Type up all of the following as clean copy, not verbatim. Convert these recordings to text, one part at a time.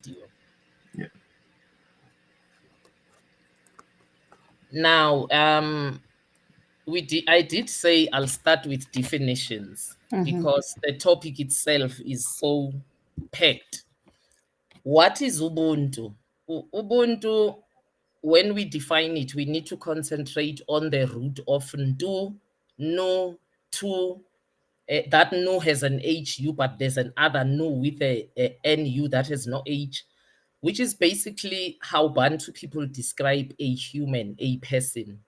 Yeah. Now, I did say I'll start with definitions because the topic itself is so packed. What is Ubuntu? Ubuntu, when we define it, we need to concentrate on the root of ndu, no, to. That no has an HU, but there's another no with a NU that has no H, which is basically how Bantu people describe a human, a person.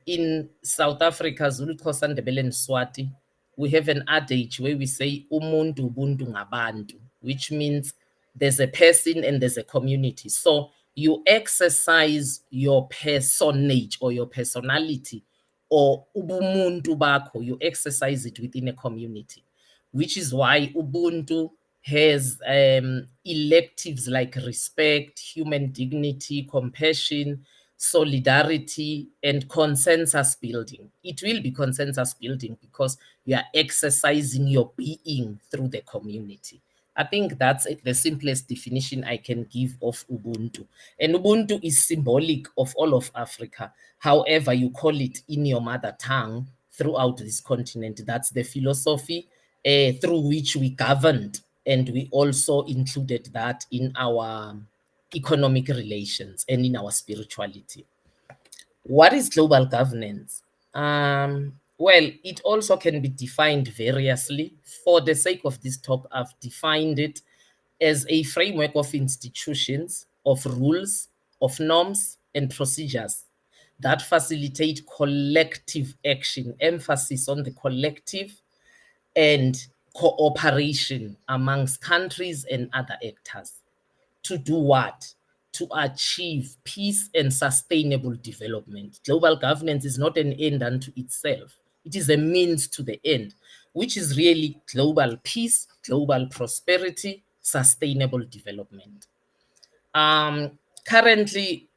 In South Africa, Zulu, Xhosa, Ndebele, and Swati, we have an adage where we say umuntu ubuntu ngabantu, which means there's a person and there's a community. So you exercise your personage or your personality or ubumuntu bakho, you exercise it within a community, which is why Ubuntu has electives like respect, human dignity, compassion, solidarity, and consensus building. It will be consensus building because you are exercising your being through the community. I think that's the simplest definition I can give of Ubuntu. And Ubuntu is symbolic of all of Africa. However you call it in your mother tongue throughout this continent, that's the philosophy through which we governed. And we also included that in our economic relations and in our spirituality. What is global governance? Well, it also can be defined variously. For the sake of this talk, I've defined it as a framework of institutions, of rules, of norms, and procedures that facilitate collective action, emphasis on the collective, and cooperation amongst countries and other actors. To do what? To achieve peace and sustainable development. Global governance is not an end unto itself. It is a means to the end, which is really global peace, global prosperity, sustainable development. Currently,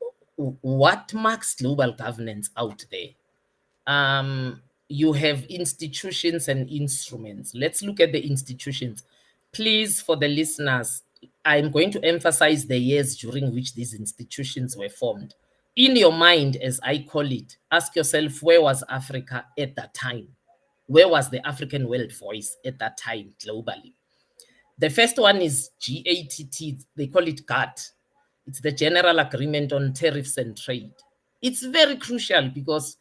what marks global governance out there? You have institutions and instruments. Let's look at the institutions. Please, for the listeners, I'm going to emphasize the years during which these institutions were formed. In your mind, as I call it, ask yourself, where was Africa at that time? Where was the African world voice at that time globally? The first one is GATT. They call it GATT. It's the General Agreement on Tariffs and Trade. It's very crucial because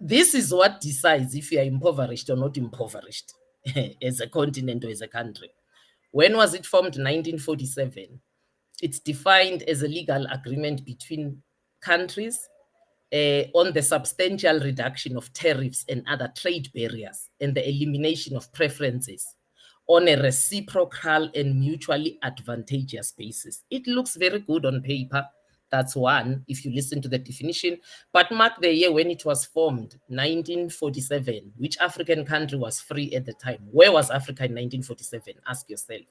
this is what decides if you are impoverished or not impoverished as a continent or as a country. When was it formed? 1947. It's defined as a legal agreement between countries on the substantial reduction of tariffs and other trade barriers and the elimination of preferences on a reciprocal and mutually advantageous basis. It looks very good on paper. That's one, if you listen to the definition. But mark the year when it was formed, 1947. Which African country was free at the time? Where was Africa in 1947? Ask yourself.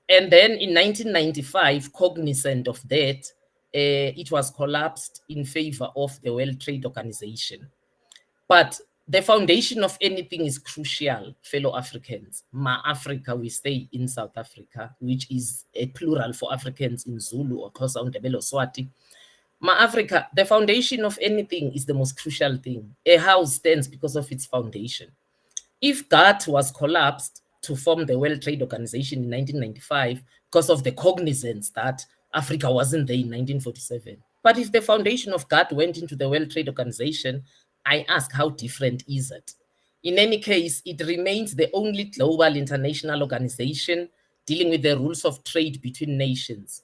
And then in 1995, cognizant of that, it was collapsed in favor of the World Trade Organization. But the foundation of anything is crucial, fellow Africans. Ma-Africa, we stay in South Africa, which is a plural for Africans in Zulu or Xhosa, Ndebele, or Swati. Ma-Africa, the foundation of anything is the most crucial thing. A house stands because of its foundation. If GATT was collapsed to form the World Trade Organization in 1995 because of the cognizance that Africa wasn't there in 1947, but if the foundation of GATT went into the World Trade Organization, I ask, how different is it? In any case, it remains the only global international organization dealing with the rules of trade between nations.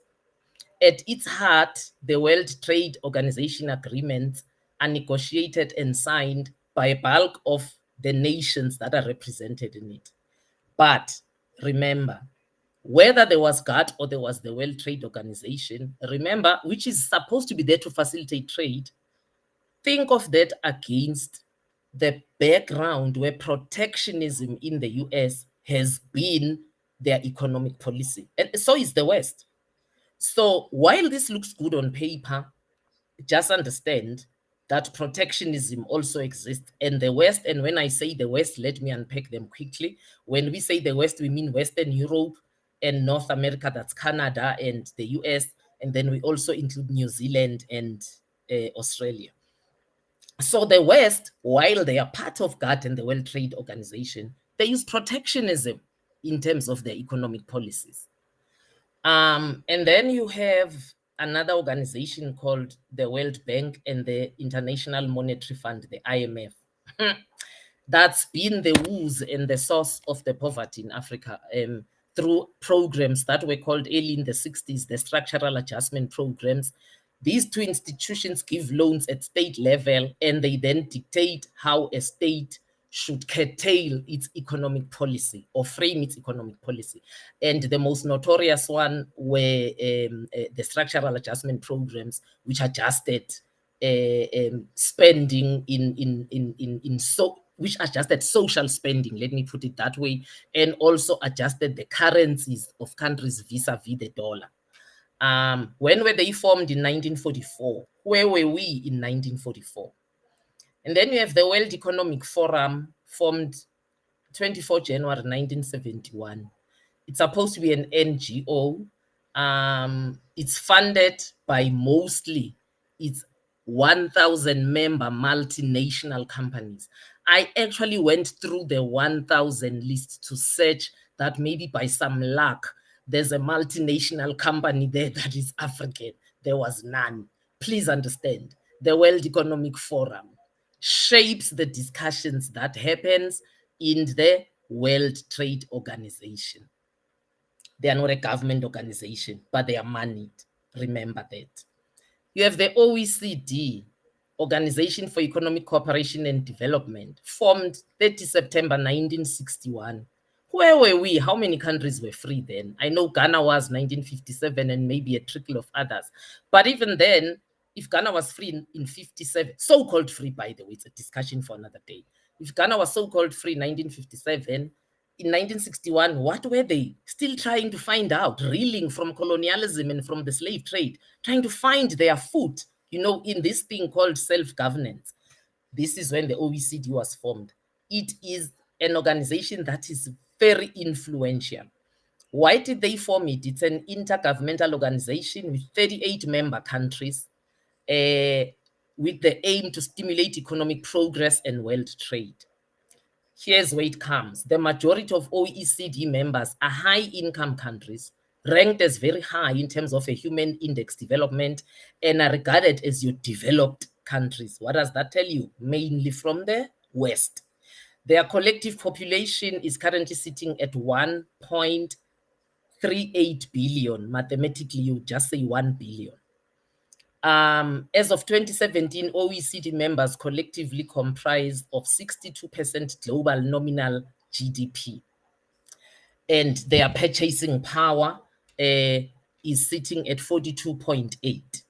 At its heart, the World Trade Organization agreements are negotiated and signed by a bulk of the nations that are represented in it. But remember, whether there was GATT or there was the World Trade Organization, remember, which is supposed to be there to facilitate trade, think of that against the background where protectionism in the US has been their economic policy. And so is the West. So while this looks good on paper, just understand that protectionism also exists. And the West, and when I say the West, let me unpack them quickly. When we say the West, we mean Western Europe, and North America, that's Canada and the US, and then we also include New Zealand and Australia. So the West, while they are part of GATT and the World Trade Organization, they use protectionism in terms of their economic policies. And then you have another organization called the World Bank and the International Monetary Fund, the IMF. That's been the woes and the source of the poverty in Africa through programs that were called early in the 60s, the structural adjustment programs. These two institutions give loans at state level, and they then dictate how a state should curtail its economic policy or frame its economic policy. And the most notorious one were the structural adjustment programs, which adjusted spending which adjusted social spending, let me put it that way, and also adjusted the currencies of countries vis-a-vis the dollar. When were they formed? In 1944. Where were we in 1944? And then you have the World Economic Forum, formed 24 January 1971. It's supposed to be an NGO. It's funded by mostly its 1,000 member multinational companies. I actually went through the 1,000 list to search that maybe by some luck, there's a multinational company there that is African. There was none. Please understand, the World Economic Forum shapes the discussions that happens in the World Trade Organization. They are not a government organization, but they are moneyed. Remember that. You have the OECD, Organization for Economic Cooperation and Development, formed 30 September 1961. Where were we? How many countries were free then? I know Ghana was 1957 and maybe a trickle of others. But even then, if Ghana was free in 57, so-called free, by the way, it's a discussion for another day. If Ghana was so-called free in 1957, in 1961, what were they? Still trying to find out, reeling from colonialism and from the slave trade, trying to find their foot, in this thing called self-governance. This is when the OECD was formed. It is an organization that is very influential. Why did they form it? It's an intergovernmental organization with 38 member countries, with the aim to stimulate economic progress and world trade. Here's where it comes. The majority of OECD members are high-income countries, ranked as very high in terms of a human index development, and are regarded as your developed countries. What does that tell you? Mainly from the West. Their collective population is currently sitting at 1.38 billion. Mathematically, you just say 1 billion. As of 2017, OECD members collectively comprise of 62% global nominal GDP. And their purchasing power is sitting at 42.8.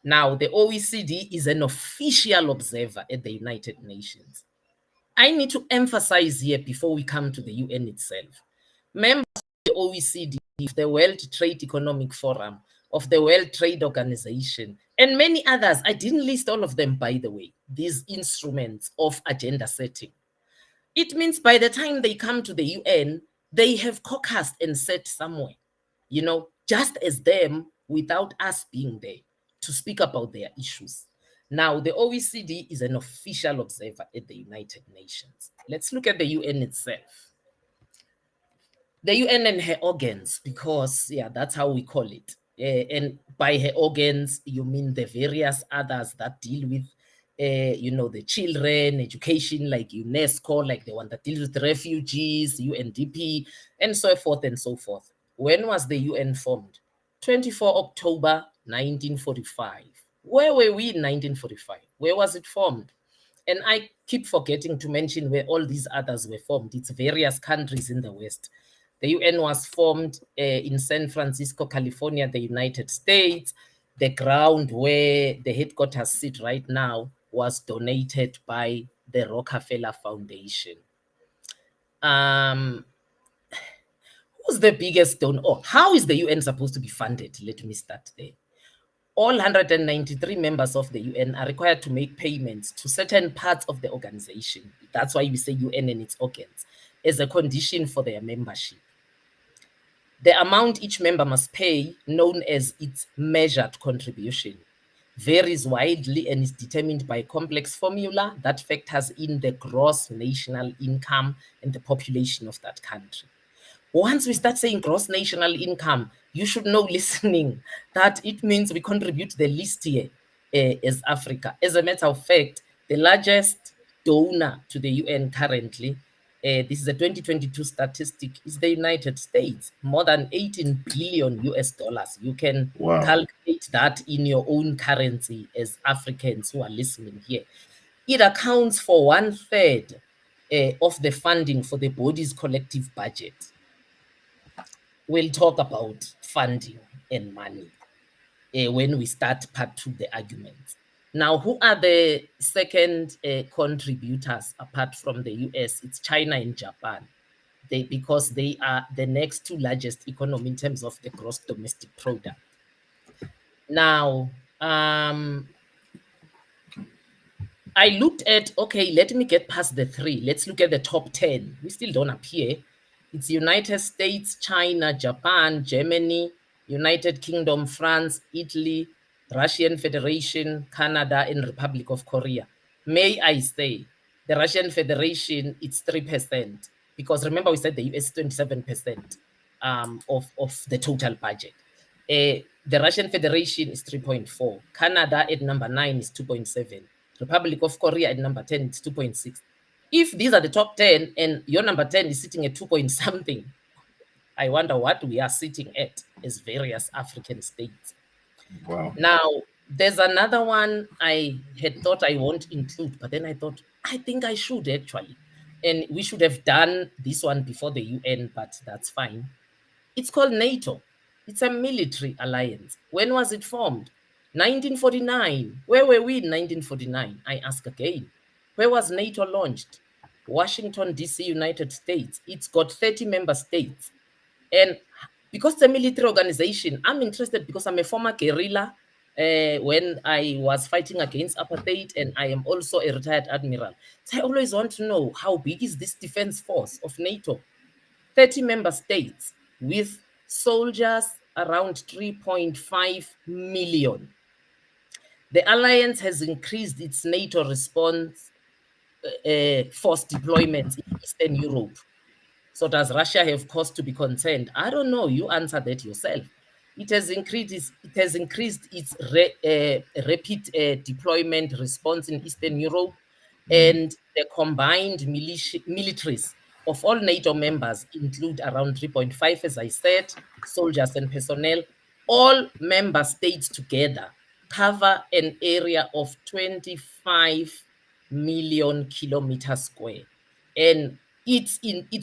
Now, the OECD is an official observer at the United Nations. I need to emphasize here before we come to the UN itself. Members of the OECD, the World Trade Economic Forum, of the World Trade Organization, and many others. I didn't list all of them, by the way, these instruments of agenda setting. It means by the time they come to the UN, they have caucused and sat somewhere, just as them, without us being there to speak about their issues. Now, the OECD is an official observer at the United Nations. Let's look at the UN itself. The UN and her organs, because, that's how we call it. And by her organs, you mean the various others that deal with, the children, education, like UNESCO, like the one that deals with refugees, UNDP, and so forth and so forth. When was the UN formed? 24 October 1945. Where were we in 1945? Where was it formed? And I keep forgetting to mention where all these others were formed. It's various countries in the West. The UN was formed in San Francisco, California, the United States. The ground where the headquarters sit right now was donated by the Rockefeller Foundation. Who's the biggest donor? Oh, how is the UN supposed to be funded? Let me start there. All 193 members of the UN are required to make payments to certain parts of the organization. That's why we say UN and its organs, as a condition for their membership. The amount each member must pay, known as its measured contribution, varies widely and is determined by a complex formula that factors in the gross national income and the population of that country. Once we start saying gross national income, you should know, listening, that it means we contribute the least here as Africa. As a matter of fact, the largest donor to the UN currently, this is a 2022 statistic, is the United States, more than 18 billion US dollars. You can calculate that in your own currency as Africans who are listening here. It accounts for 1/3 of the funding for the body's collective budget. We'll talk about funding and money when we start part 2, the arguments. Now, who are the second contributors apart from the US? It's China and Japan. Because they are the next 2 largest economy in terms of the gross domestic product. Now, I looked at, okay, let me get past the 3. Let's look at the top 10. We still don't appear. It's United States, China, Japan, Germany, United Kingdom, France, Italy, Russian Federation, Canada, and Republic of Korea. May I say, the Russian Federation, it's 3%. Because remember, we said the US 27% of the total budget. The Russian Federation is 3.4. Canada at number 9 is 2.7. Republic of Korea at number 10 is 2.6. If these are the top 10 and your number 10 is sitting at 2 point something, I wonder what we are sitting at as various African states. Wow. Now, there's another one I had thought I won't include, but then I thought, I think I should actually. And we should have done this one before the UN, but that's fine. It's called NATO. It's a military alliance. When was it formed? 1949. Where were we in 1949? I ask again. Where was NATO launched? Washington, D.C., United States. It's got 30 member states. And because it's a military organization, I'm interested because I'm a former guerrilla when I was fighting against apartheid, and I am also a retired admiral. So I always want to know, how big is this defense force of NATO? 30 member states with soldiers around 3.5 million. The alliance has increased its NATO response force deployments in Eastern Europe. So does Russia have cause to be concerned? I don't know. You answer that yourself. It has increased its rapid deployment response in Eastern Europe, and the combined militaries of all NATO members include around 3.5, as I said, soldiers and personnel. All member states together cover an area of 25 million kilometers square. And its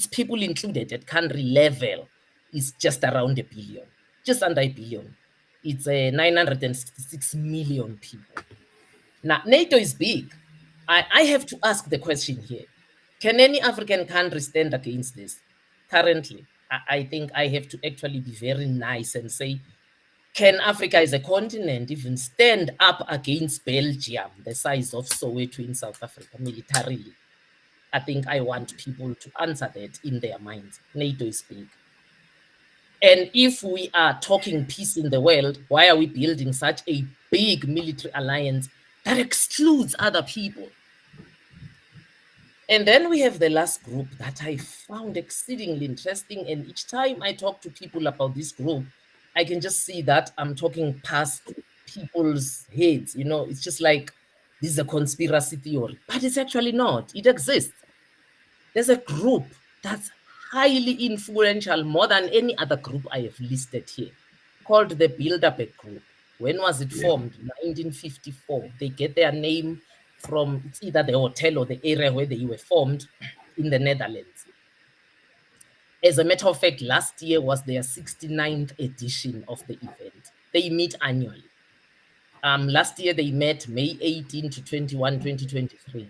people included at country level is just around a billion, just under a billion. It's 966 million people. Now, NATO is big. I have to ask the question here. Can any African country stand against this? Currently, I think I have to actually be very nice and say, can Africa as a continent even stand up against Belgium, the size of Soweto in South Africa, militarily? I think I want people to answer that in their minds. NATO is big. And if we are talking peace in the world, why are we building such a big military alliance that excludes other people? And then we have the last group that I found exceedingly interesting. And each time I talk to people about this group, I can just see that I'm talking past people's heads. You know, it's just like, this is a conspiracy theory, but it's actually not. It exists. There's a group that's highly influential, more than any other group I have listed here, called the Bilderberg Group. When was it formed? 1954. They get their name from, it's either the hotel or the area where they were formed in the Netherlands. As a matter of fact, last year was their 69th edition of the event. They meet annually. Last year they met May 18 to 21, 2023.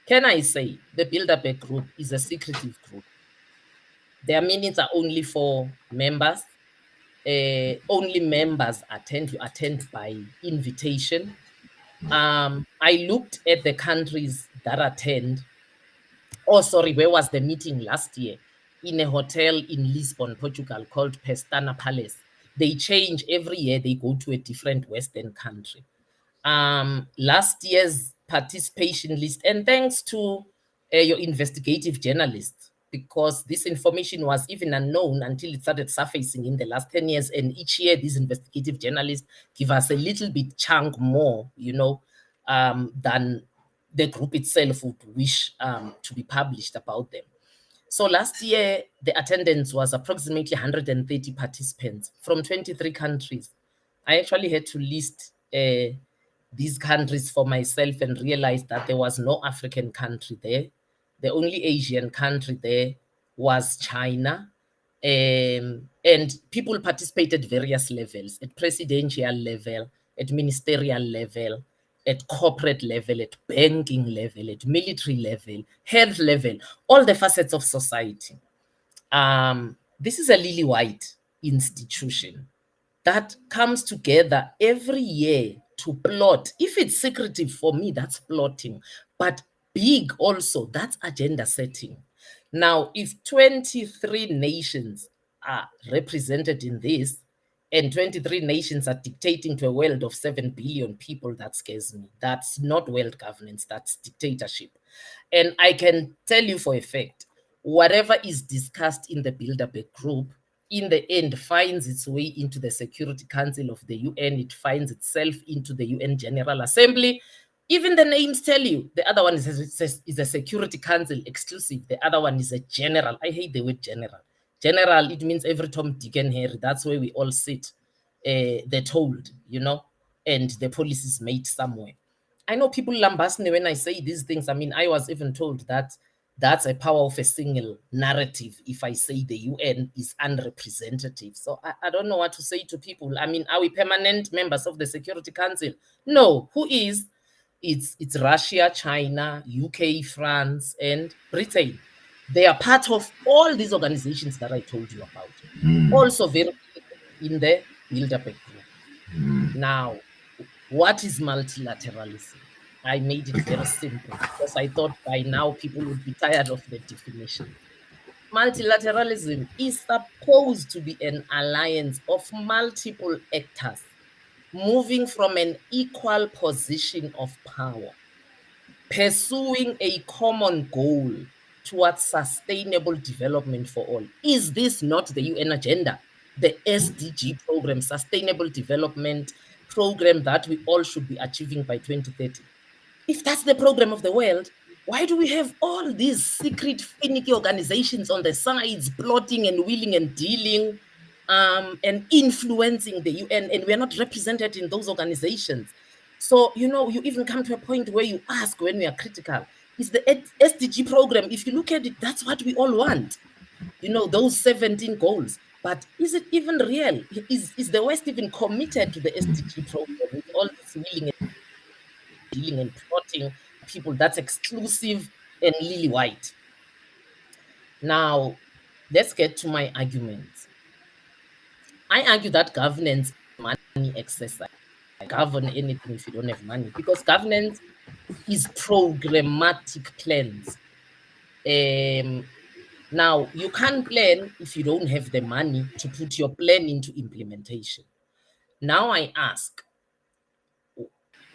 Can I say the Bilderberg Group is a secretive group? Their meetings are only for members. Only members attend by invitation. I looked at the countries that attend. Oh, sorry, where was the meeting last year? in a hotel in Lisbon, Portugal, called Pestana Palace. They change every year, they go to a different Western country. Last year's participation list, and thanks to your investigative journalists, because this information was even unknown until it started surfacing in the last 10 years. And each year, these investigative journalists give us a little bit chunk more, than the group itself would wish to be published about them. So last year, the attendance was approximately 130 participants from 23 countries. I actually had to list these countries for myself and realized that there was no African country there. The only Asian country there was China. And people participated at various levels, at presidential level, at ministerial level, at corporate level, at banking level, at military level, health level, all the facets of society. This is a lily white institution that comes together every year to plot. If it's secretive, for me, that's plotting, but big also, that's agenda setting. Now, if 23 nations are represented in this, and 23 nations are dictating to a world of 7 billion people, that scares me. That's not world governance, that's dictatorship. And I can tell you for a fact, whatever is discussed in the Bilderberg group, in the end, finds its way into the Security Council of the UN. It finds itself into the UN General Assembly. Even the names tell you. The other one is a Security Council exclusive. The other one is a general. I hate the word general. General, it means every Tom, Dick, and Harry. That's where we all sit. They're told, and the policy is made somewhere. I know people lambast me when I say these things. I mean, I was even told that that's a power of a single narrative if I say the UN is unrepresentative. So I don't know what to say to people. I mean, are we permanent members of the Security Council? No. Who is? It's Russia, China, UK, France, and Britain. They are part of all these organizations that I told you about. Also very in the Bilderberg group. Now, what is multilateralism? I made it very simple because I thought by now people would be tired of the definition. Multilateralism is supposed to be an alliance of multiple actors moving from an equal position of power, pursuing a common goal towards sustainable development for all. Is this not the UN agenda? The SDG program, Sustainable Development Program, that we all should be achieving by 2030. If that's the program of the world, why do we have all these secret, finicky organizations on the sides, plotting and wheeling and dealing, and influencing the UN, and we're not represented in those organizations? So, you even come to a point where you ask when we are critical, is the SDG program, if you look at it, that's what we all want, those 17 goals. But is it even real? Is the West even committed to the SDG program with all this wheeling and dealing and plotting people? That's exclusive and lily white. Now, let's get to my arguments. I argue that governance is money exercise. Govern anything if you don't have money, because governance is programmatic plans. Now, you can't plan if you don't have the money to put your plan into implementation. Now I ask,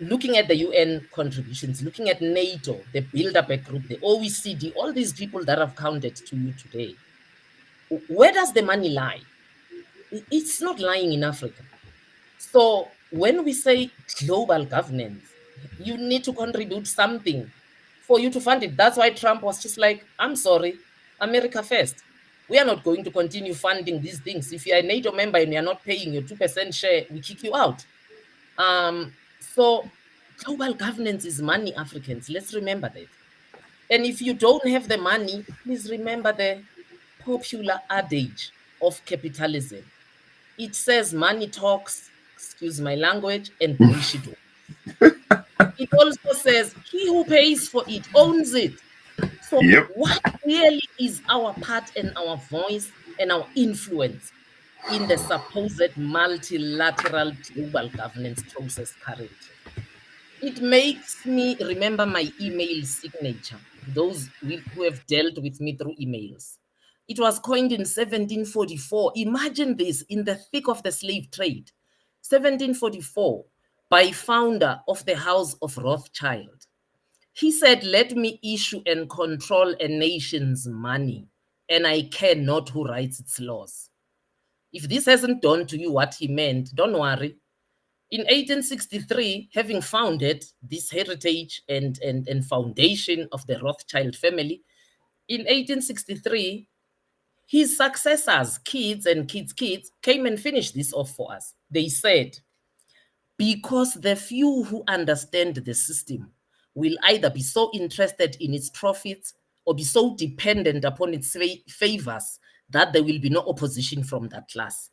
looking at the UN contributions, looking at NATO, the Bilderberg Group, the OECD, all these people that I've counted to you today, where does the money lie? It's not lying in Africa. So when we say global governance, you need to contribute something for you to fund it. That's why Trump was just like, I'm sorry, America first. We are not going to continue funding these things. If you're a NATO member and you're not paying your 2% share, we kick you out. So global governance is money, Africans. Let's remember that. And if you don't have the money, please remember the popular adage of capitalism. It says money talks, excuse my language, and bullshit. It also says he who pays for it owns it. So what really is our part and our voice and our influence in the supposed multilateral global governance process currently? It makes me remember my email signature, those who have dealt with me through emails. It was coined in 1744. Imagine this, in the thick of the slave trade. 1744, by founder of the House of Rothschild. He said, let me issue and control a nation's money, and I care not who writes its laws. If this hasn't dawned to you what he meant, don't worry. In 1863, having founded this heritage and foundation of the Rothschild family, in 1863, his successors, kids and kids, came and finished this off for us. They said, because the few who understand the system will either be so interested in its profits or be so dependent upon its favors that there will be no opposition from that class.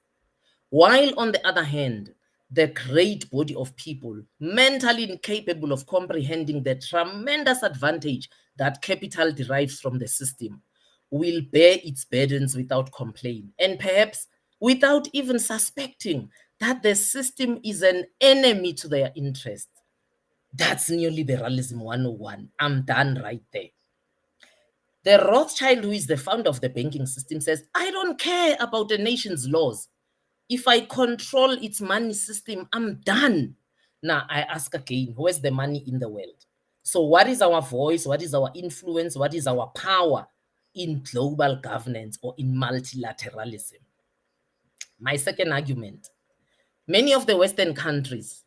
While on the other hand, the great body of people, mentally incapable of comprehending the tremendous advantage that capital derives from the system, will bear its burdens without complaint, and perhaps without even suspecting that the system is an enemy to their interests. That's neoliberalism 101. I'm done right there. The Rothschild, who is the founder of the banking system, says, I don't care about the nation's laws. If I control its money system, I'm done. Now, I ask again, where's the money in the world? So what is our voice? What is our influence? What is our power in global governance or in multilateralism? My second argument, many of the Western countries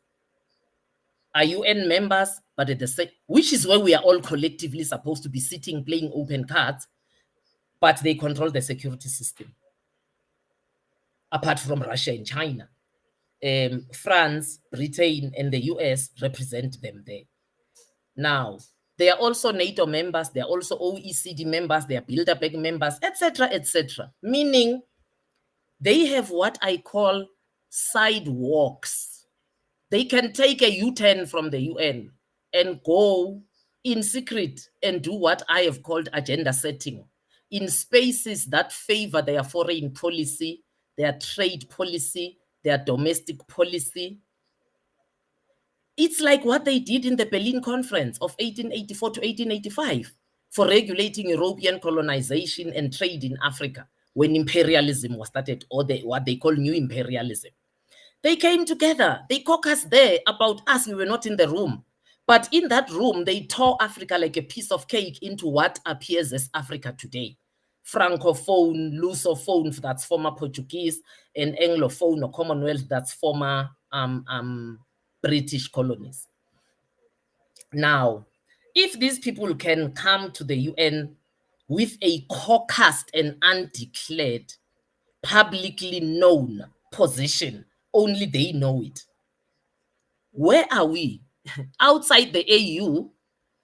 are UN members, but at the same, which is where we are all collectively supposed to be sitting, playing open cards, but they control the security system. Apart from Russia and China, France, Britain, and the US represent them there. Now, they are also NATO members, they are also OECD members, they are Bilderberg members, etc., etc. Meaning, they have what I call sidewalks. They can take a U-turn from the UN and go in secret and do what I have called agenda setting in spaces that favor their foreign policy, their trade policy, their domestic policy. It's like what they did in the Berlin Conference of 1884 to 1885 for regulating European colonization and trade in Africa when imperialism was started, or what they call new imperialism. They came together, they caucused there about us, we were not in the room. But in that room, they tore Africa like a piece of cake into what appears as Africa today. Francophone, Lusophone, that's former Portuguese, and Anglophone or Commonwealth, that's former British colonies. Now, if these people can come to the UN with a caucused and undeclared, publicly known position, only they know it. Where are we? Outside the AU,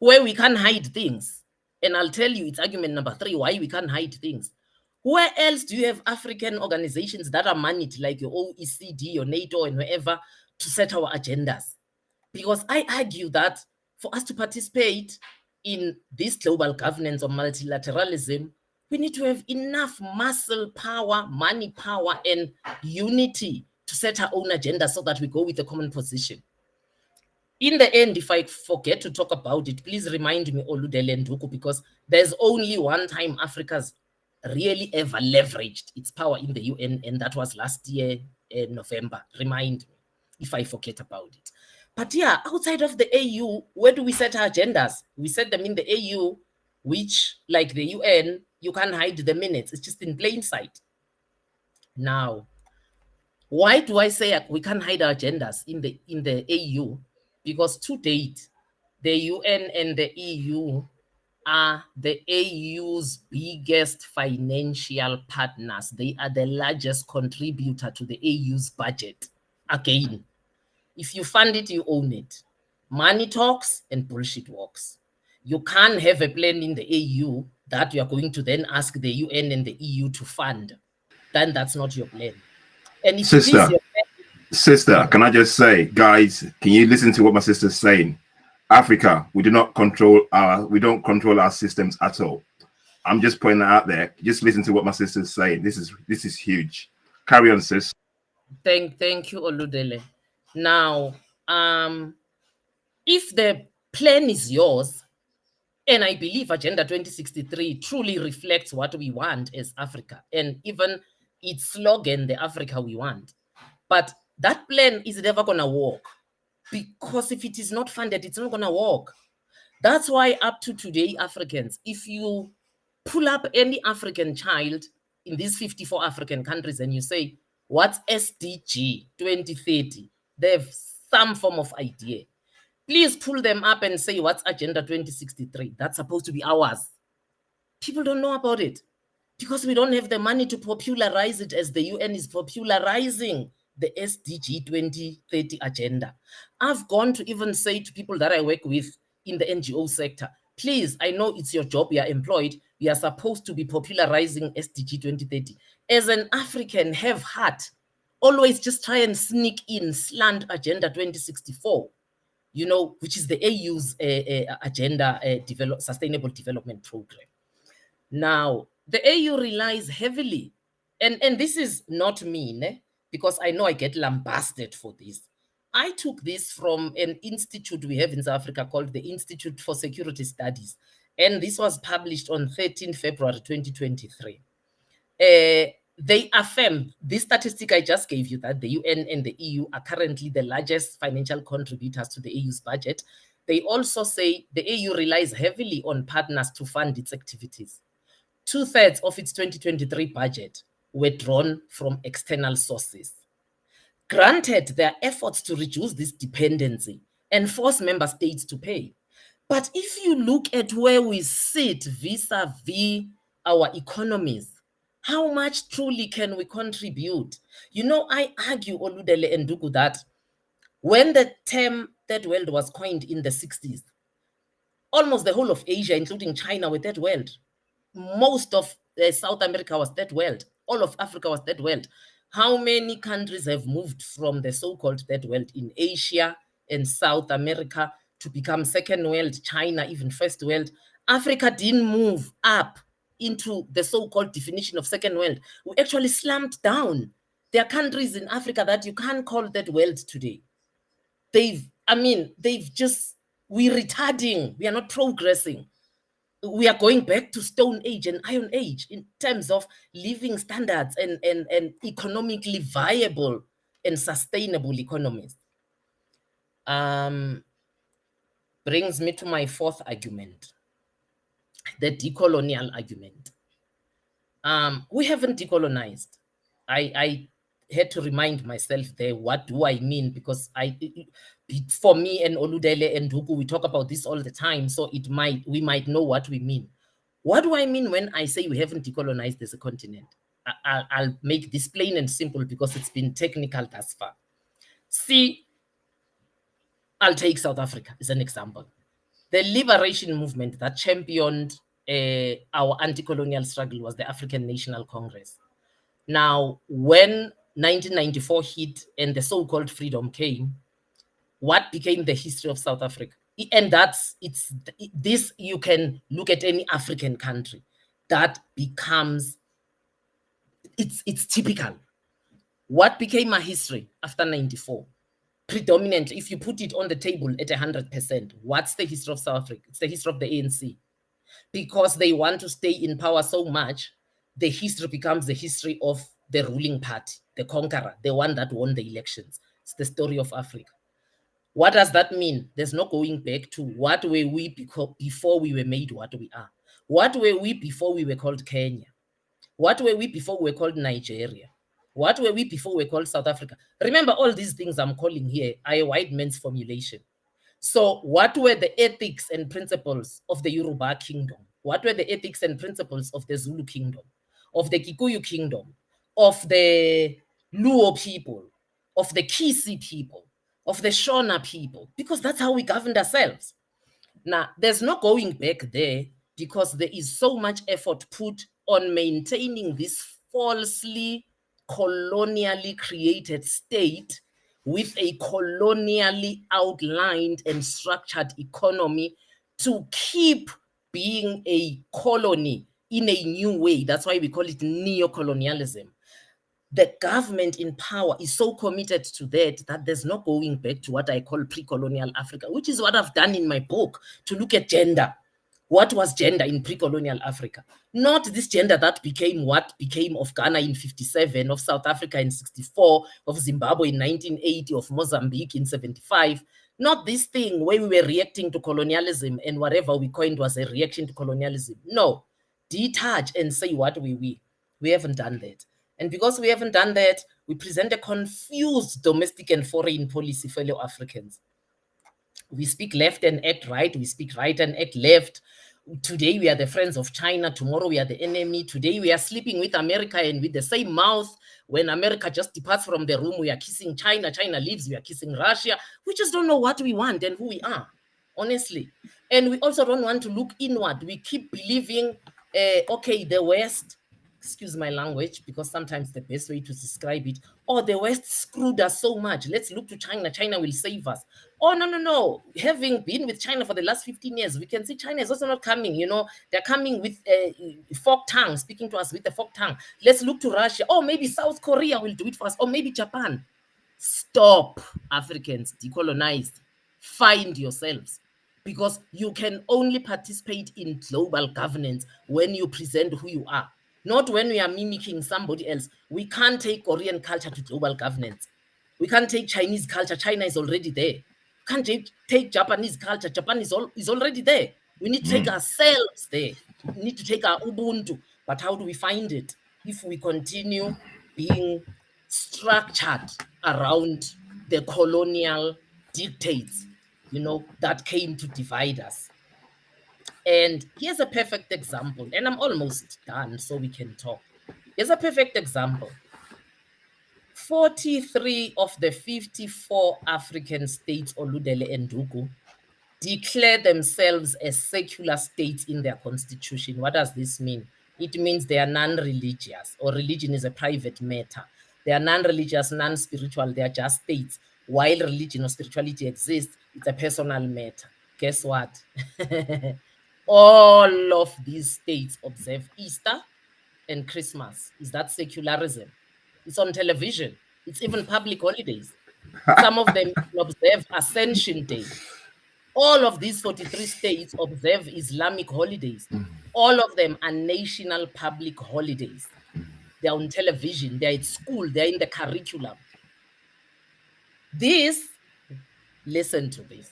where we can't hide things. And I'll tell you, it's argument number 3, why we can't hide things. Where else do you have African organizations that are managed like your OECD or NATO and wherever to set our agendas? Because I argue that for us to participate in this global governance or multilateralism, we need to have enough muscle power, money power, and unity to set our own agenda so that we go with a common position. In the end, if I forget to talk about it, please remind me, Oludele Nduku, because there's only one time Africa's really ever leveraged its power in the UN, and that was last year in November. Remind me if I forget about it. But yeah, outside of the AU, where do we set our agendas? We set them in the AU, which, like the UN, you can't hide the minutes. It's just in plain sight. Now, why do I say we can't hide our agendas in the AU? Because to date, the UN and the EU are the AU's biggest financial partners. They are the largest contributor to the AU's budget. Again, if you fund it, you own it. Money talks and bullshit walks. You can't have a plan in the AU that you are going to then ask the UN and the EU to fund. Then that's not your plan. And if it is your plan, Sister, can I just say, guys, can you listen to what my sister's saying? Africa, we don't control our systems at all. I'm just putting that out there. Just listen to what my sister's saying. This is huge. Carry on, sis. Thank you, Oludele. Now, if the plan is yours And I believe Agenda 2063 truly reflects what we want as Africa, and even its slogan, the Africa we want. But that plan is never going to work, because if it is not funded, it's not going to work. That's why up to today, Africans, if you pull up any African child in these 54 African countries and you say, what's SDG 2030? They have some form of idea. Please pull them up and say, what's Agenda 2063? That's supposed to be ours. People don't know about it because we don't have the money to popularize it as the UN is popularizing the SDG 2030 agenda. I've gone to even say to people that I work with in the NGO sector, please, I know it's your job, you are employed, you are supposed to be popularizing SDG 2030. As an African, have heart. Always just try and sneak in, slant Agenda 2064, you know, which is the AU's agenda, sustainable development program. Now, the AU relies heavily, and this is not me, because I know I get lambasted for this. I took this from an institute we have in South Africa called the Institute for Security Studies, and this was published on 13 February 2023. They affirm this statistic I just gave you, that the UN and the EU are currently the largest financial contributors to the AU's budget. They also say the AU relies heavily on partners to fund its activities. 2/3 of its 2023 budget were drawn from external sources. Granted, there are efforts to reduce this dependency and force member states to pay. But if you look at where we sit vis-a-vis our economies, how much truly can we contribute? You know, I argue, Oludele and Duku, that when the term Third World was coined in the 60s, almost the whole of Asia, including China, were Third World. Most of South America was Third World. All of Africa was Third World. How many countries have moved from the so-called Third World in Asia and South America to become Second World, China, even First World? Africa didn't move up into the so-called definition of Second World. We actually slammed down. There are countries in Africa that you can't call Third World today. We're retarding. We are not progressing. We are going back to Stone Age and Iron Age in terms of living standards and economically viable and sustainable economies. Brings me to my fourth argument, the decolonial argument. We haven't decolonized. I had to remind myself there, what do I mean? Because for me and Oludele and Duku, we talk about this all the time, so we might know what we mean. What do I mean when I say we haven't decolonized as a continent? I'll make this plain and simple because it's been technical thus far. See, I'll take South Africa as an example. The liberation movement that championed our anti-colonial struggle was the African National Congress. Now, when 1994 hit and the so-called freedom came, what became the history of South Africa? And this, you can look at any African country that becomes, it's typical. What became a history after 94? Predominantly, if you put it on the table at 100%, what's the history of South Africa? It's the history of the ANC. Because they want to stay in power so much, the history becomes the history of the ruling party, the conqueror, the one that won the elections. It's the story of Africa. What does that mean? There's no going back to what were we before we were made what we are. What were we before we were called Kenya? What were we before we were called Nigeria? What were we before we were called South Africa? Remember, all these things I'm calling here are a white man's formulation. So what were the ethics and principles of the Yoruba kingdom? What were the ethics and principles of the Zulu kingdom, of the Kikuyu kingdom, of the Luo people, of the Kisi people, of the Shona people? Because that's how we governed ourselves. Now, there's no going back there because there is so much effort put on maintaining this falsely colonially created state with a colonially outlined and structured economy to keep being a colony in a new way. That's why we call it neo-colonialism. The government in power is so committed to that there's no going back to what I call pre-colonial Africa, which is what I've done in my book, to look at gender. What was gender in pre-colonial Africa? Not this gender that became what became of Ghana in 57, of South Africa in 64, of Zimbabwe in 1980, of Mozambique in 75. Not this thing where we were reacting to colonialism and whatever we coined was a reaction to colonialism. No, detach and say what we haven't done that. And because we haven't done that, we present a confused domestic and foreign policy, fellow Africans. We speak left and act right. We speak right and act left. Today we are the friends of China. Tomorrow we are the enemy. Today we are sleeping with America and with the same mouth. When America just departs from the room, we are kissing China. China leaves, we are kissing Russia. We just don't know what we want and who we are, honestly. And we also don't want to look inward. We keep believing, okay, the West, excuse my language, because sometimes the best way to describe it, oh, the West screwed us so much. Let's look to China. China will save us. Oh, no. Having been with China for the last 15 years, we can see China is also not coming. You know, they're coming with a forked tongue, speaking to us with a forked tongue. Let's look to Russia. Oh, maybe South Korea will do it for us. Or maybe Japan. Stop, Africans, decolonized. Find yourselves. Because you can only participate in global governance when you present who you are. Not when we are mimicking somebody else. We can't take Korean culture to global governance. We can't take Chinese culture. China is already there. We can't take Japanese culture. Japan is already there. We need to take ourselves there. We need to take our Ubuntu. But how do we find it? If we continue being structured around the colonial dictates, you know, that came to divide us. And here's a perfect example, and I'm almost done so we can talk. Here's a perfect example. 43 of the 54 African states, Oludele and Dugu, declare themselves as secular states in their constitution. What does this mean? It means they are non-religious, or religion is a private matter. They are non-religious, non-spiritual, they are just states. While religion or spirituality exists, it's a personal matter. Guess what? All of these states observe Easter and Christmas. Is that secularism? It's on television. It's even public holidays. Some of them observe Ascension Day. All of these 43 states observe Islamic holidays. All of them are national public holidays. They're on television, they're at school, they're in the curriculum. This, listen to this.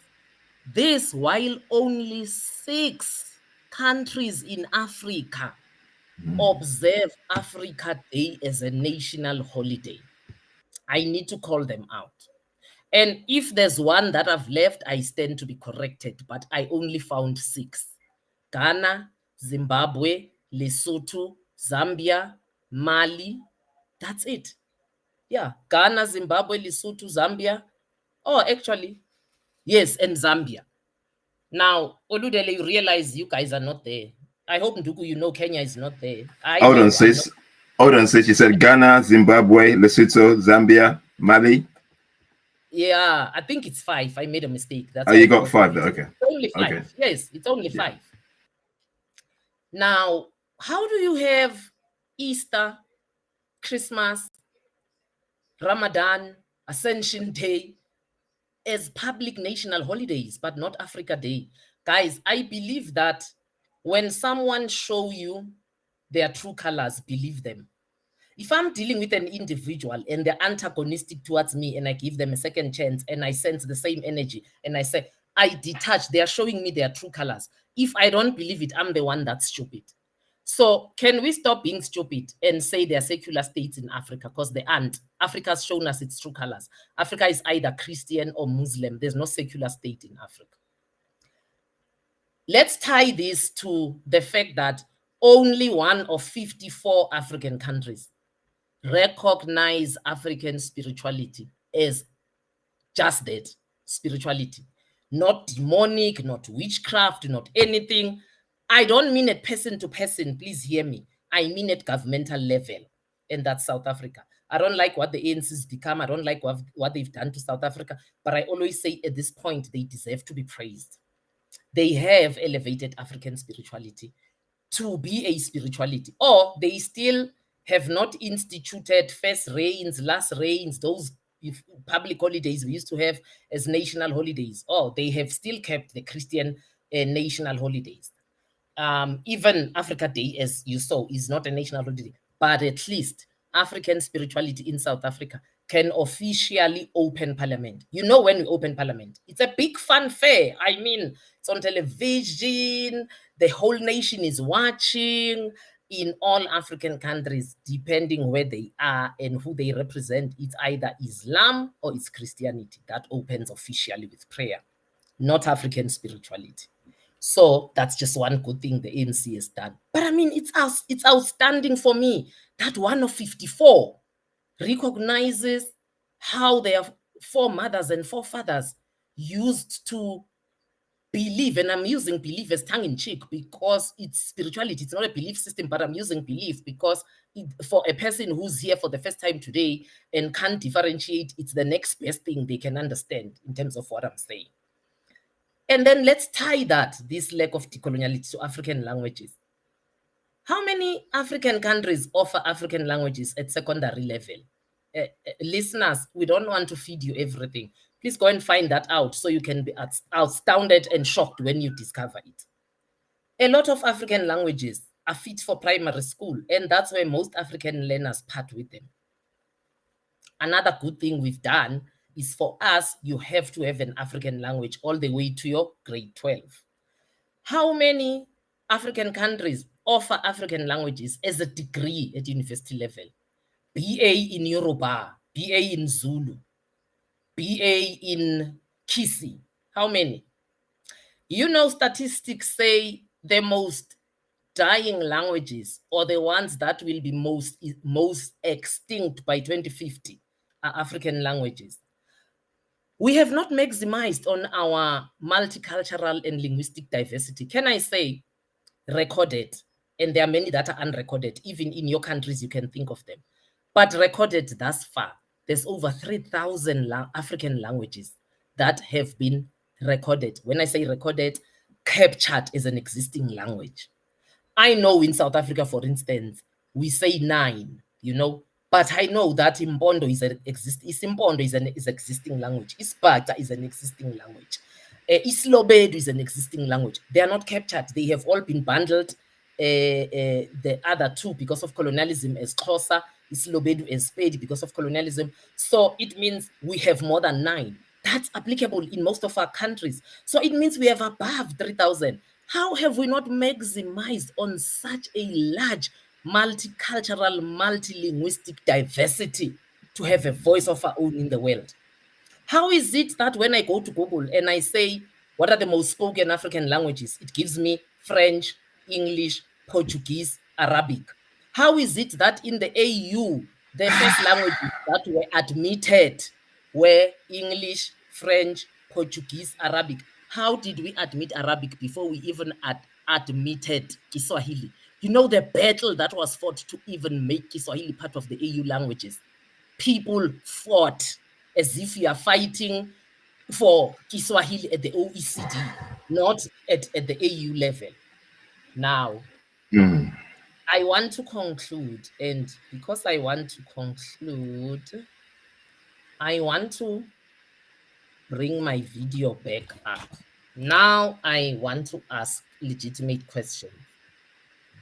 This, while only 6 countries in Africa observe Africa Day as a national holiday. I need to call them out. And if there's one that I've left, I stand to be corrected, but I only found 6. Ghana, Zimbabwe, Lesotho, Zambia, Mali. That's it. Yeah, Ghana, Zimbabwe, Lesotho, Zambia. Oh, actually, yes, and Zambia. Now, Oludele, you realize you guys are not there. I hope, Ndugu, you know Kenya is not there. Hold on, sis. She said Ghana, Zimbabwe, Lesotho, Zambia, Mali. Yeah, I think it's 5. I made a mistake. That's you got 5 though. Okay. It's only 5. Okay. Yes, it's only 5. Now, how do you have Easter, Christmas, Ramadan, Ascension Day as public national holidays, but not Africa Day? Guys, I believe that when someone show you their true colors, believe them. If I'm dealing with an individual and they're antagonistic towards me and I give them a second chance and I sense the same energy and I say, I detach, they're showing me their true colors. If I don't believe it, I'm the one that's stupid. So can we stop being stupid and say they're secular states in Africa? Because they aren't. Africa's shown us its true colors. Africa is either Christian or Muslim. There's no secular state in Africa. Let's tie this to the fact that only one of 54 African countries recognize African spirituality as just that, spirituality. Not demonic, not witchcraft, not anything. I don't mean it person to person, please hear me. I mean at governmental level, and that's South Africa. I don't like what the ANC's become. I don't like what they've done to South Africa, but I always say at this point, they deserve to be praised. They have elevated African spirituality to be a spirituality, or they still have not instituted first rains, last rains, those public holidays we used to have as national holidays. Oh, they have still kept the Christian national holidays. even Africa Day, as you saw, is not a national holiday, but at least African spirituality in South Africa can officially open parliament. You know, when we open parliament, it's a big fanfare. I mean, it's on television, the whole nation is watching. In all African countries, depending where they are and who they represent, it's either Islam or it's Christianity that opens officially with prayer, not African spirituality. So that's just one good thing the ANC has done. But I mean, it's outstanding for me that one of 54 recognizes how their foremothers and forefathers used to believe, and I'm using belief as tongue-in-cheek because it's spirituality. It's not a belief system, but I'm using belief because for a person who's here for the first time today and can't differentiate, it's the next best thing they can understand in terms of what I'm saying. And then let's tie this lack of decoloniality to African languages. How many African countries offer African languages at secondary level? Listeners, we don't want to feed you everything. Please go and find that out so you can be astounded and shocked when you discover it. A lot of African languages are fit for primary school, and that's where most African learners part with them. Another good thing we've done is for us, you have to have an African language all the way to your grade 12. How many African countries offer African languages as a degree at university level? BA in Yoruba, BA in Zulu, BA in Kisi. How many? You know, statistics say the most dying languages, or the ones that will be most extinct by 2050, are African languages. We have not maximized on our multicultural and linguistic diversity. Can I say recorded? And there are many that are unrecorded. Even in your countries, you can think of them. But recorded thus far, there's over 3,000 African languages that have been recorded. When I say recorded, captured as an existing language. I know in South Africa, for instance, we say 9, you know, but I know that Impondo is an existing language. Isipata is an existing language. Islobedu is an existing language. They are not captured. They have all been bundled. The other two because of colonialism as Xhosa, Islobedu as Pedi because of colonialism. So it means we have more than 9. That's applicable in most of our countries. So it means we have above 3,000. How have we not maximized on such a large multicultural, multilinguistic diversity to have a voice of our own in the world? How is it that when I go to Google and I say, what are the most spoken African languages? It gives me French, English, Portuguese, Arabic. How is it that in the AU, the first languages that were admitted were English, French, Portuguese, Arabic? How did we admit Arabic before we even admitted Kiswahili? You know the battle that was fought to even make Kiswahili part of the AU languages. People fought as if we are fighting for Kiswahili at the OECD, not at the AU level. Now, I want to conclude, and because I want to conclude, I want to bring my video back up. Now I want to ask legitimate questions.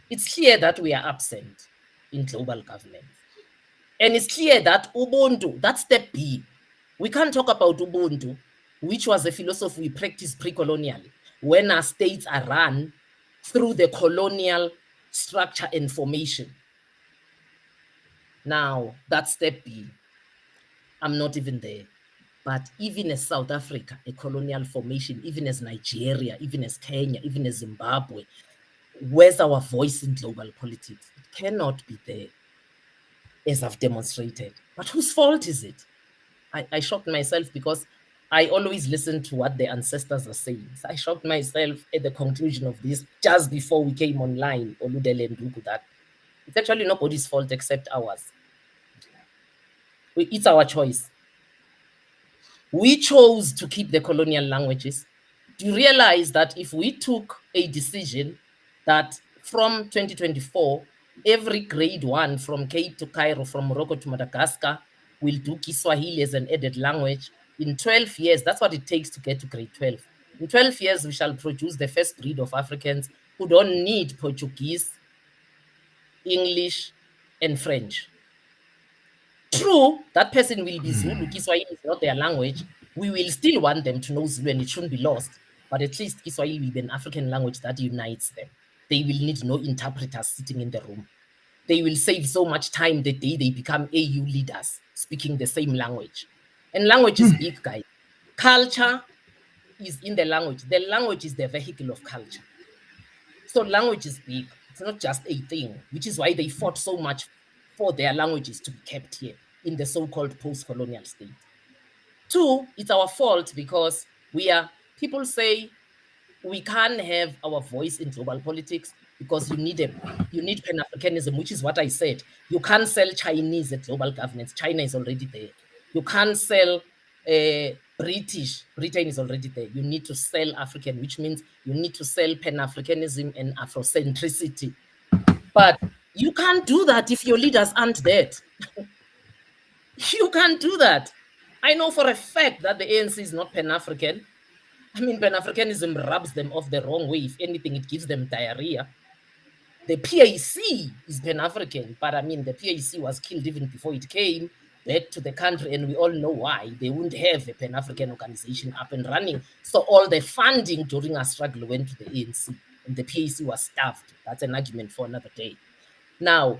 It's clear that we are absent in global governance. And it's clear that Ubuntu, that's step B. We can't talk about Ubuntu, which was a philosophy we practiced pre-colonially, when our states are run through the colonial structure and formation. Now, that's step B. I'm not even there. But even as South Africa, a colonial formation, even as Nigeria, even as Kenya, even as Zimbabwe, where's our voice in global politics? It cannot be there, as I've demonstrated. But whose fault is it? I shocked myself because I always listen to what the ancestors are saying. So I shocked myself at the conclusion of this just before we came online, Oludele and Dugu, that it's actually nobody's fault except ours. It's our choice. We chose to keep the colonial languages. Do you realize that if we took a decision that from 2024, every grade 1 from Cape to Cairo, from Morocco to Madagascar, will do Kiswahili as an added language? In 12 years, that's what it takes to get to grade 12. In 12 years, we shall produce the first breed of Africans who don't need Portuguese, English, and French. True, that person will be Zulu. Kiswahili is not their language. We will still want them to know Zulu and it shouldn't be lost. But at least Kiswahili will be an African language that unites them. They will need no interpreters sitting in the room. They will save so much time the day they become AU leaders speaking the same language. And language is big, guys. Culture is in the language. The language is the vehicle of culture. So language is big. It's not just a thing, which is why they fought so much for their languages to be kept here in the so-called post-colonial state. Two, it's our fault because people say we can't have our voice in global politics because you need Pan-Africanism, which is what I said. You can't sell Chinese at global governance. China is already there. You can't sell British. Britain is already there. You need to sell African, which means you need to sell Pan-Africanism and Afrocentricity. But you can't do that if your leaders aren't that. You can't do that. I know for a fact that the ANC is not Pan-African. I mean, Pan-Africanism rubs them off the wrong way. If anything, it gives them diarrhea. The PAC is Pan-African, but I mean, the PAC was killed even before it came back to the country, and we all know why. They wouldn't have a Pan-African organization up and running. So all the funding during our struggle went to the ANC, and the PAC was starved. That's an argument for another day. Now,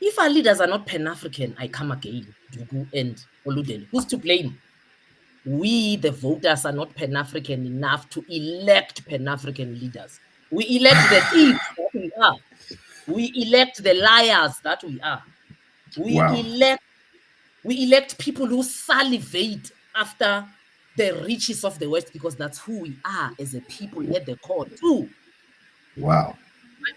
if our leaders are not Pan-African, I come again, Dugu and Oludele. Who's to blame? We, the voters, are not Pan-African enough to elect Pan-African leaders. We elect the thieves that we are. We elect the liars that we are. We elect people who salivate after the riches of the West because that's who we are as a people at the core too. Wow.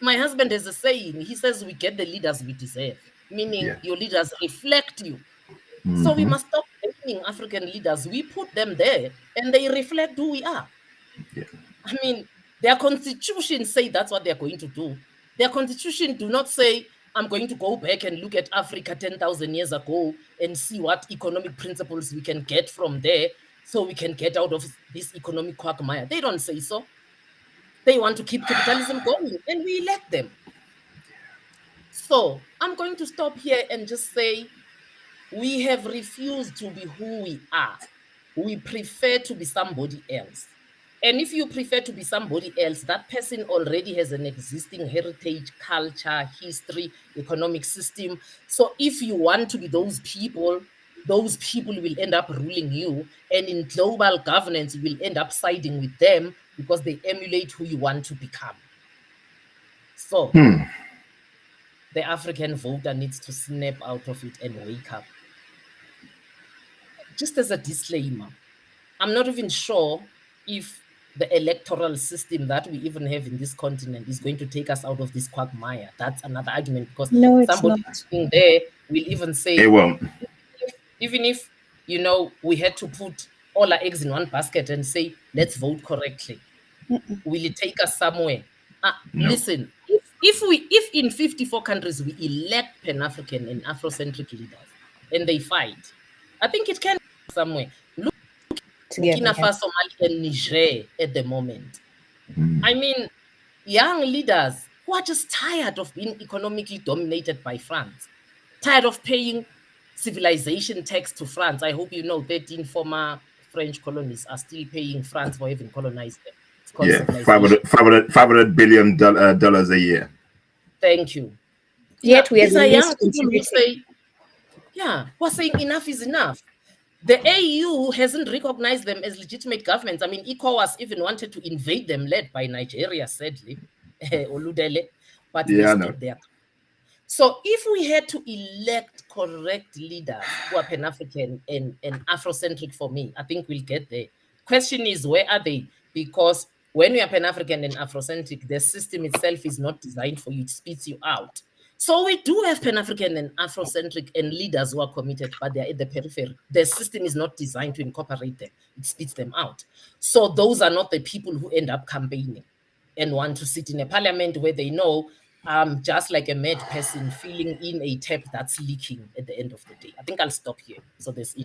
My husband has a saying. He says we get the leaders we deserve, meaning your leaders reflect you. Mm-hmm. So we must stop blaming African leaders. We put them there and they reflect who we are. Yeah. I mean, their constitution say that's what they're going to do. Their constitution do not say, I'm going to go back and look at Africa 10,000 years ago and see what economic principles we can get from there so we can get out of this economic quagmire. They don't say so. They want to keep capitalism going and we elect them. So I'm going to stop here and just say, we have refused to be who we are. We prefer to be somebody else. And if you prefer to be somebody else, that person already has an existing heritage, culture, history, economic system. So if you want to be those people will end up ruling you. And in global governance, you will end up siding with them because they emulate who you want to become. So the African voter needs to snap out of it and wake up. Just as a disclaimer, I'm not even sure if the electoral system that we even have in this continent is going to take us out of this quagmire. That's another argument because somebody sitting there will even say, it won't. Even if, we had to put all our eggs in one basket and say, let's vote correctly. Will it take us somewhere? No. Listen, if in 54 countries we elect Pan-African and Afrocentric leaders and they fight, I think it can be somewhere. Look Burkina Faso, Mali, and Niger at the moment. I mean, young leaders who are just tired of being economically dominated by France, tired of paying civilization tax to France. I hope you know 13 former French colonies are still paying France for having colonized them. Yeah, $500 billion a year. Thank you. Yet we are young people who say, we're saying enough is enough. The AU hasn't recognized them as legitimate governments. I mean, ECOWAS even wanted to invade them, led by Nigeria, sadly, Oludele, but they stopped there. So if we had to elect correct leaders who are Pan-African and Afrocentric for me, I think we'll get there. Question is, where are they? Because when we are Pan-African and Afrocentric, the system itself is not designed for you. It spits you out. So we do have Pan-African and Afrocentric and leaders who are committed, but they're at the periphery. The system is not designed to incorporate them. It spits them out. So those are not the people who end up campaigning and want to sit in a parliament where they know just like a mad person filling in a tap that's leaking at the end of the day. I think I'll stop here. So there's